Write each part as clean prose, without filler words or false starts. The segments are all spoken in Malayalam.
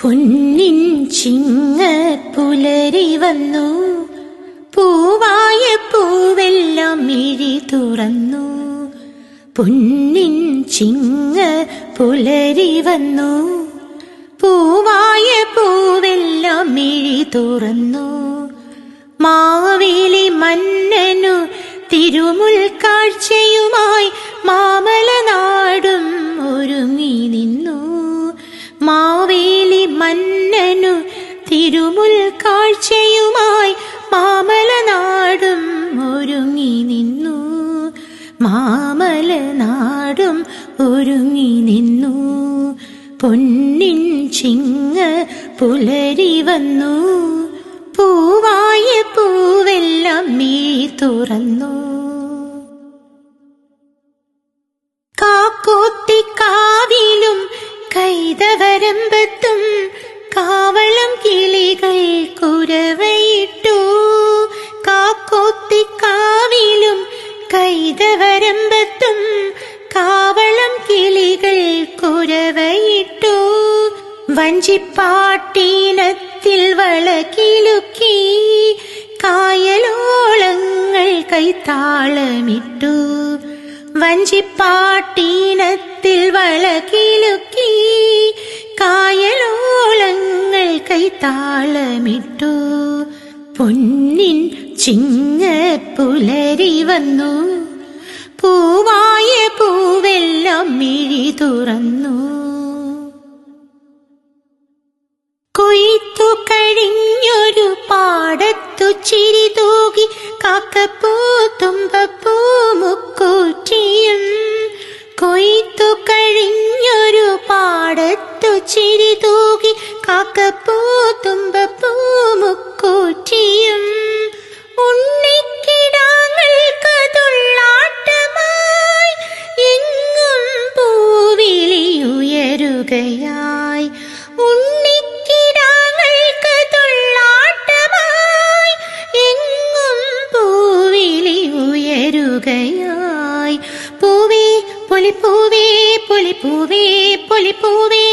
പൊന്നിൻ ചിങ്ങപ്പുലരി വന്നു, പൂവായ പൂവെല്ലാം മിഴി തുറന്നു. പൊന്നിൻ ചിങ്ങപ്പുലരി വന്നു, പൂവായ പൂവെല്ലാം മിഴി തുറന്നു. മാവേലി മന്നനു തിരുമുൽ കാഴ്ചയുമായി മാമലനാടും ഒരുങ്ങി നിന്നു. മാവേലി മന്നനു തിരുമുൽ കാഴ്ചയുമായി മാമലനാടും ഒരുങ്ങി നിന്നു. മാമലനാടും ഒരുങ്ങി നിന്നു. പൊന്നിൻ ചിങ്ങപ്പുലരി വന്നു, പൂവായ പൂവെല്ലാം മിഴി തുറന്നു. കാക്കോത്തിക്കാവിലും കൈതവരമ്പത്തും കാവളം കിളികൾ കുരവയിട്ടു. കാക്കോത്തിക്കാവിലും കൈതവരമ്പത്തും കാവളം കിളികൾ കുരവയിട്ടു. വഞ്ചിപ്പാട്ടീനത്തിൽ വളകിലുക്കി കായലോളങ്ങൾ കൈത്താളമിട്ടു. വഞ്ചിപ്പാട്ടീനത്തിൽ വളകിലുക്കി കായലോളങ്ങൾ കൈത്താളമിട്ടു. പൊന്നിൻ ചിങ്ങപ്പുലരി വന്നു, പൂവായ പൂവെല്ലാം മിഴി തുറന്നു. കൊയ്ത്തു കഴിഞ്ഞൊരു പാടത്തു ചിരി തൂകി കാക്കപ്പൂ തുമ്പപ്പൂ മുക്കൂറ്റിയും. കൊയ്ത്തു കഴിഞ്ഞൊരു പാടത്തു ചിരി തൂകി കാക്കപ്പൂ തുമ്പപ്പൂ മുക്കൂറ്റിയും. ഉണ്ണിക്കിടാങ്ങൾക്ക് തുള്ളാട്ടമായി എങ്ങും പൂവിളിയുയരുകയായി. ഉണ്ണിക്കിടാങ്ങൾക്ക് തുള്ളാട്ടമായി എങ്ങും പൂവിളിയുയരുകയായി. പൂവേ പൊലിപ്പൂവേ പൊലിപ്പൂവേ പൊലിപ്പൂവേ,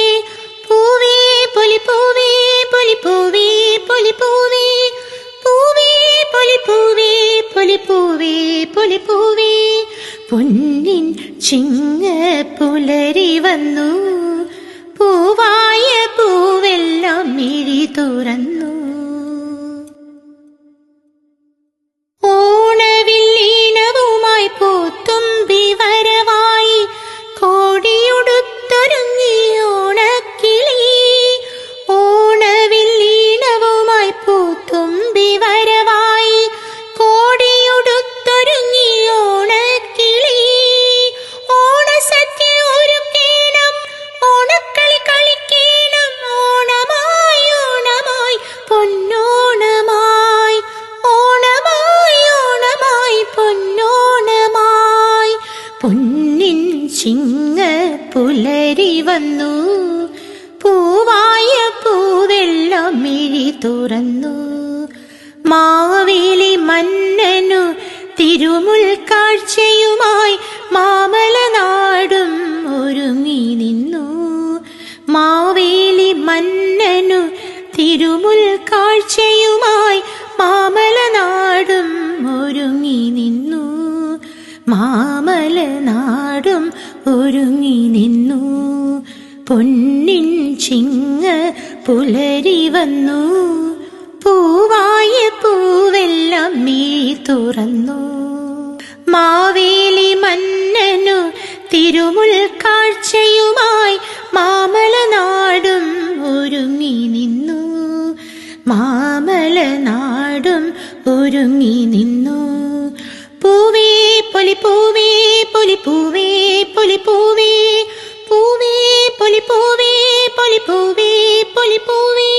പൂവേ പൊലിപ്പൂവേ പൊലിപ്പൂവേ പൊലിപ്പൂവേ, പൂവേ പൊലിപ്പൂവേ പൊലിപ്പൂവേ പൊലിപ്പൂവേ. പൊന്നിൻ ചിങ്ങപ്പുലരി വന്നു, പൂവായ പൂവെല്ലാം മിഴി തുറന്നു. ഓണവില്ലീനവുമായി പൂത്തുമ്പി വരവായി കോടിയുടുത്തൊരുങ്ങി ഓണക്കിളി. ഓണവില്ലീനവുമായി പൂത്തുമ്പി വരവായി കോടിയുടുത്തൊരുങ്ങി ഓണക്കിളി. ഓണസദ്യ ഒരുക്കേണം, ഓണക്കളി കളിക്കേണം. ഓണമായി ഓണമായി പൊന്നോണമായി, ഓണമായി ഓണമായി പൊന്നോണമായി. പൊന്നിൻ ചിങ്ങപ്പുലരി വന്നു, പൂവായ പൂവെല്ലാം മിഴി തുറന്നു. മാവേലി മന്നനു തിരുമുൽ കാഴ്ചയുമായി മാമലനാടും ഒരുങ്ങി നിന്നു. മാവേലി മന്നനു തിരുമുൽ കാഴ്ചയുമായി മാമലനാടും ഒരുങ്ങി നിന്നു. മാമലനാടും ഒരുങ്ങി നിന്നു. പൊന്നിൻ ചിങ്ങപ്പുലരി വന്നു, പൂവായ പൂവെല്ലാം മിഴി തുറന്നു. മാവേലി മന്നനു തിരുമുൽ കാഴ്ചയുമായി മാമലനാടും ഒരുങ്ങി നിന്നു. മാമലനാടും ഒരുങ്ങി നിന്നു. പൂവേ പൊലിപ്പൂവേ പൊലിപ്പൂവേ പൊലിപ്പൂവേ, പൂവേ പൊലിപ്പൂവേ പൊലിപ്പൂവേ പൊലിപ്പൂവേ.